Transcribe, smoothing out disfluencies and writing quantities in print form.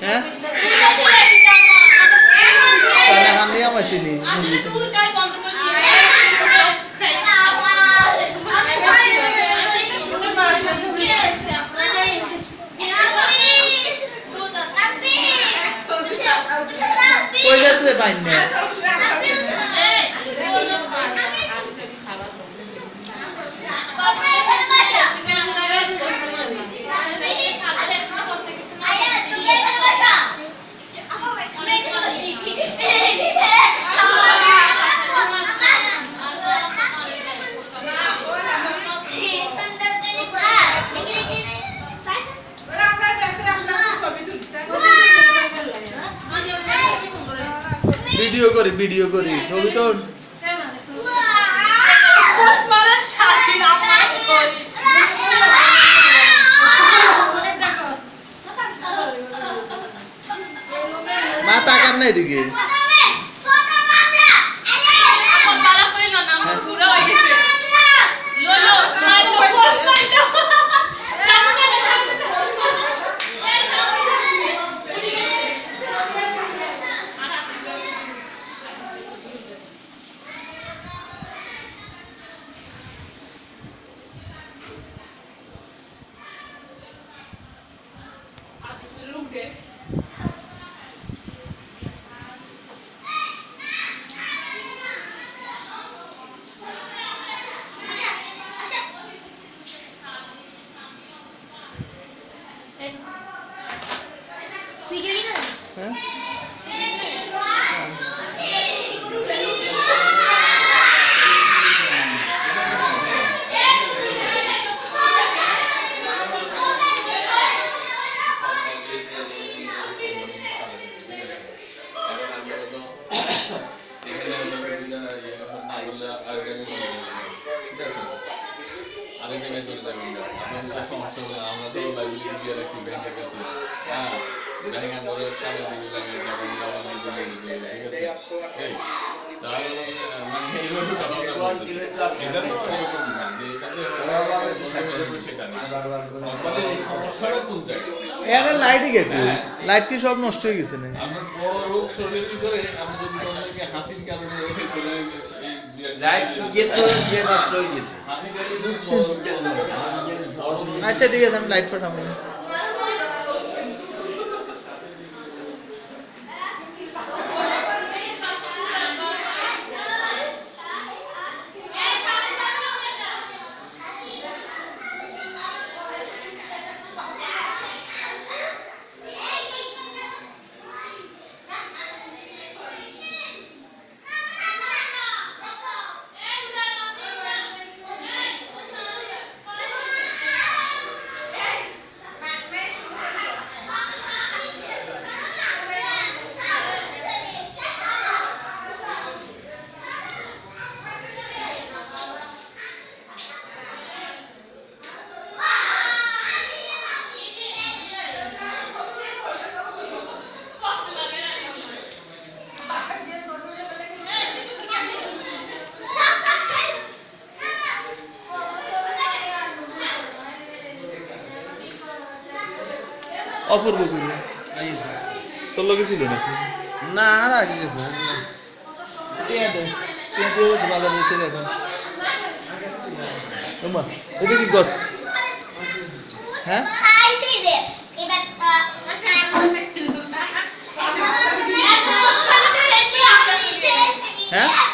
হ্যাঁ খান দিয়ে আমার চিনি কই যাচ্ছে পাইন না ভিডিও করি ছবি তো মা তাকার নাই দিকে লাইট কি সব নষ্ট হয়ে গেছে না বড় রোগ শরীরের ভিতরে আমরা যদি বলি হাসির কারণে আচ্ছা ঠিক আছে আমি লাইট পাঠাবো অপূর্ব করে তোর লোকে ছিল নাকি না আর আগে গেছে বাজার যেতে এখন এটা কি গছ হ্যাঁ হ্যাঁ